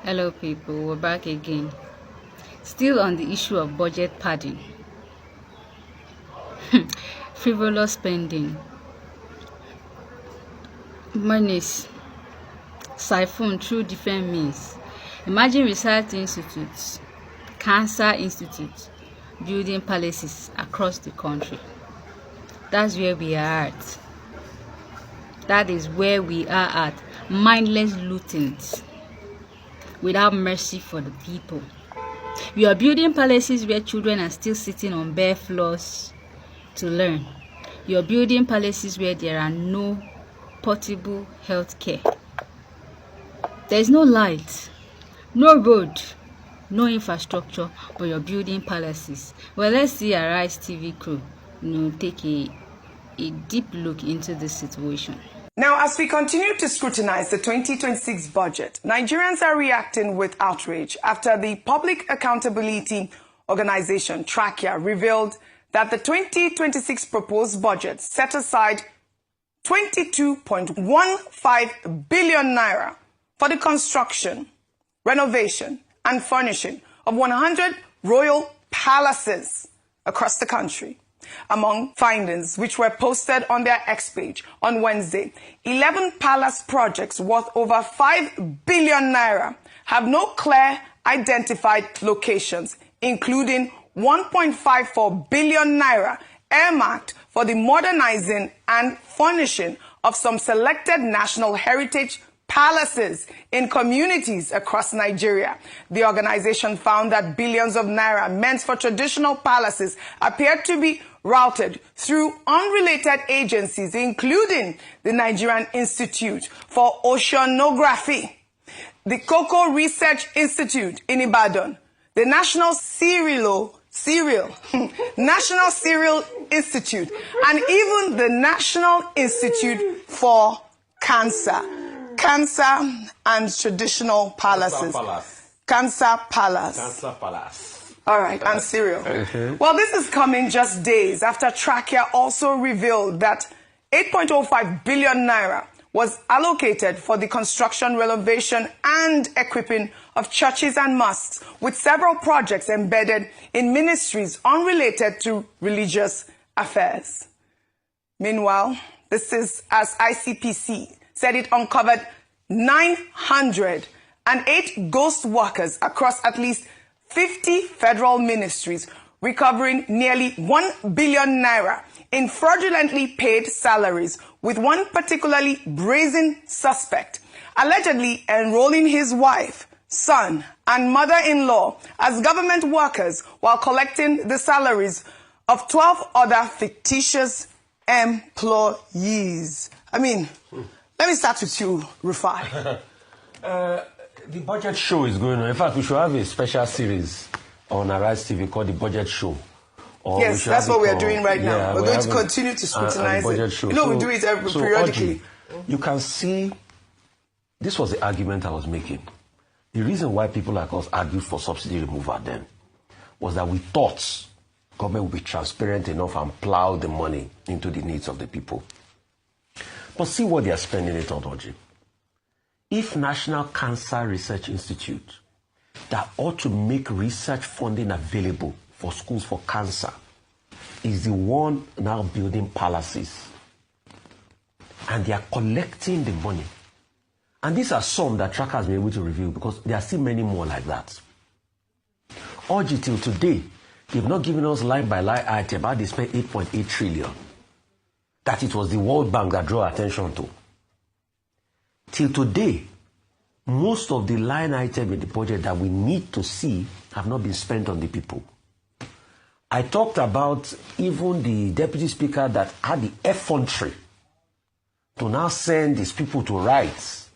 Hello people, we're back again. Still on the issue of budget padding. Frivolous spending. Monies siphoned through different means. Imagine research institutes, cancer institutes, building palaces across the country. That's where we are at. That is where we are at. Mindless looting without mercy for the people. We are building palaces where children are still sitting on bare floors to learn. You are building palaces where there are no portable health care. There is no light, no road, no infrastructure, but you're building palaces. Well, let's see Arise TV crew, take a deep look into this situation. Now, as we continue to scrutinize the 2026 budget, Nigerians are reacting with outrage after the Public Accountability Organization, Trachea, revealed that the 2026 proposed budget set aside 22.15 billion naira for the construction, renovation, and furnishing of 100 royal palaces across the country. Among findings which were posted on their X page on Wednesday, 11 palace projects worth over 5 billion naira have no clear identified locations, including 1.54 billion naira earmarked for the modernizing and furnishing of some selected national heritage palaces in communities across Nigeria. The organization found that billions of naira meant for traditional palaces appeared to be routed through unrelated agencies, including the Nigerian Institute for Oceanography, the Cocoa Research Institute in Ibadan, the National National Cereal Institute, and even the National Institute for Cancer and Traditional Palaces. Cancer Palace. All right, and cereal. Well, this is coming just days after Trachea also revealed that 8.05 billion naira was allocated for the construction, renovation, and equipping of churches and mosques, with several projects embedded in ministries unrelated to religious affairs. Meanwhile, this is as ICPC said it uncovered 908 ghost workers across at least 50 federal ministries, recovering nearly 1 billion naira in fraudulently paid salaries, with one particularly brazen suspect allegedly enrolling his wife, son, and mother-in-law as government workers while collecting the salaries of 12 other fictitious employees. Let me start with you, Rufai. The budget show is going on. In fact, we should have a special series on Arise TV called The Budget Show. Yes, that's what we are doing right now. Yeah, we're going to continue to scrutinize it. Show. We do it periodically. Audrey, you can see, this was the argument I was making. The reason why people like us argued for subsidy removal then was that we thought government would be transparent enough and plow the money into the needs of the people. But see what they are spending it on, Audrey. If National Cancer Research Institute, that ought to make research funding available for schools for cancer, is the one now building palaces, and they are collecting the money. And these are some that Trachea has been able to reveal, because there are still many more like that. Urge till today, they've not given us line by line item how they spent 8.8 trillion. That it was the World Bank that drew attention to. Till today, most of the line items in the budget that we need to see have not been spent on the people. I talked about even the deputy speaker that had the effrontery to now send these people to write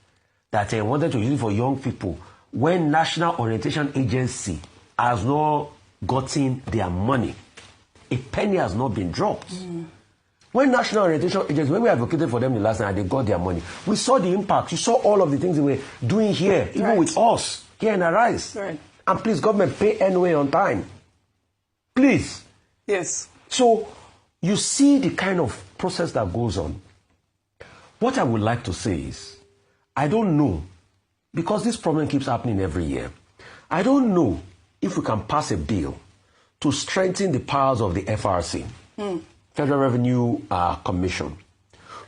that they wanted to use it for young people, when National Orientation Agency has not gotten their money. A penny has not been dropped. When National Orientation Agency, when we advocated for them the last night, they got their money. We saw the impact. You saw all of the things they were doing here, even with us, here in Arise. Right. And please, government, pay anyway on time. Please. Yes. So, you see the kind of process that goes on. What I would like to say is, I don't know because this problem keeps happening every year, I don't know if we can pass a bill to strengthen the powers of the FRC, Federal Revenue Commission,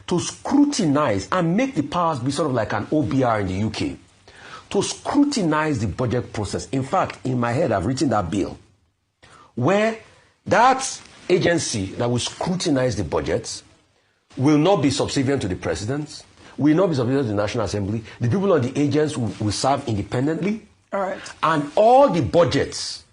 to scrutinize and make the powers be sort of like an OBR in the UK, to scrutinize the budget process. In fact, in my head, I've written that bill where that agency that will scrutinize the budgets will not be subservient to the president, will not be subservient to the National Assembly. The people on the agents will serve independently. All right. And all the budgets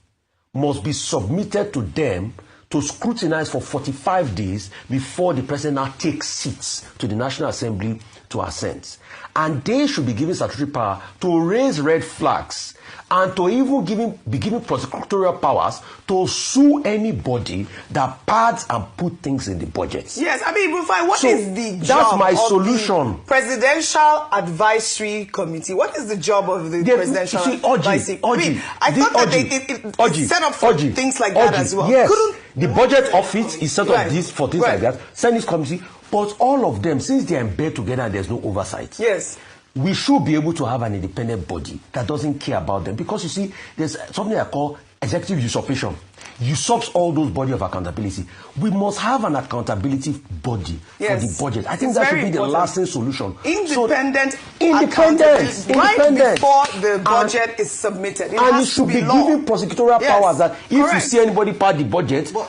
must be submitted to them to scrutinize for 45 days before the president now takes seats to the National Assembly to assent. And they should be given statutory power to raise red flags and to even be given prosecutorial powers to sue anybody that pads and put things in the budget. Yes, I mean, what is the job that's my of solution. The Presidential Advisory Committee? What is the job of the Presidential Advisory Committee? I thought that it's set up for things like that as well. Yes, the budget office is set up for things like that. Senate committee, but all of them, since they are in bed together and there's no oversight. Yes. We should be able to have an independent body that doesn't care about them. Because you see, there's something I call executive usurpation. Usurps all those bodies of accountability. We must have an accountability body for the budget. I think that should be the lasting solution. Independent. Right before the budget is submitted. It should be given prosecutorial powers that if you see anybody pad the budget. But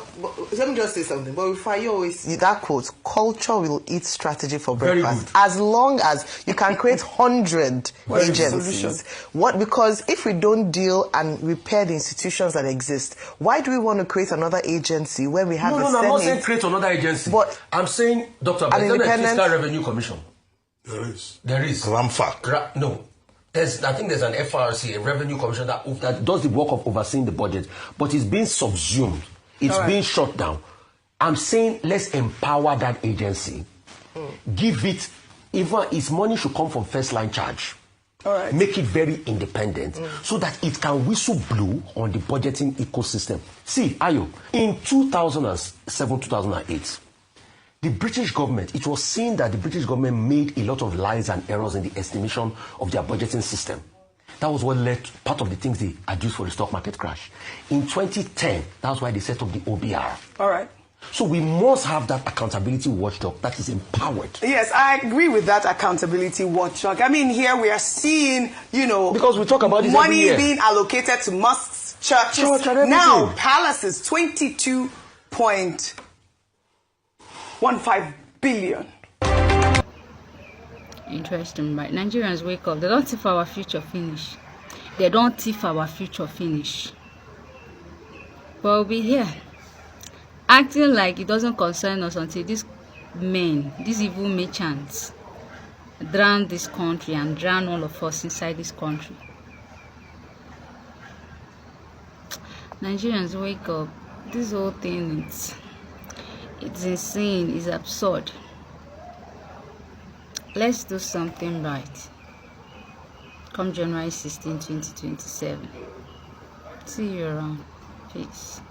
let me just say something. But if I always that quote, culture will eat strategy for breakfast. As long as you can create 100 agencies. Because if we don't deal and repair the institutions that exist, why do we want to create another agency when we have the Senate? No, I'm not saying create another agency. But I'm saying, Dr. An independent Fiscal Revenue Commission. There is. RAMFAC. No. I think there's an FRC, a Revenue Commission that does the work of overseeing the budget, but it's being subsumed. It's being shut down. I'm saying let's empower that agency. Give it, even its money should come from first line charge. Make it very independent so that it can whistle blow on the budgeting ecosystem. See, Ayo, in 2007, 2008, the British government, it was seen that the British government made a lot of lies and errors in the estimation of their budgeting system. That was what led to part of the things they adduced for the stock market crash. In 2010, that's why they set up the OBR. All right. So we must have that accountability watchdog that is empowered. Yes, I agree with that accountability watchdog. I mean, here we are seeing, because we talk about this money being allocated to mosques, churches. Now, palaces, 22.15 billion. Interesting, right? Nigerians wake up. They don't thief our future finish. They don't thief our future finish. But we'll be here, acting like it doesn't concern us until these evil merchants, drown this country and drown all of us inside this country. Nigerians wake up. This whole thing, it's insane, it's absurd. Let's do something right. Come January 16, 2027. See you around. Peace.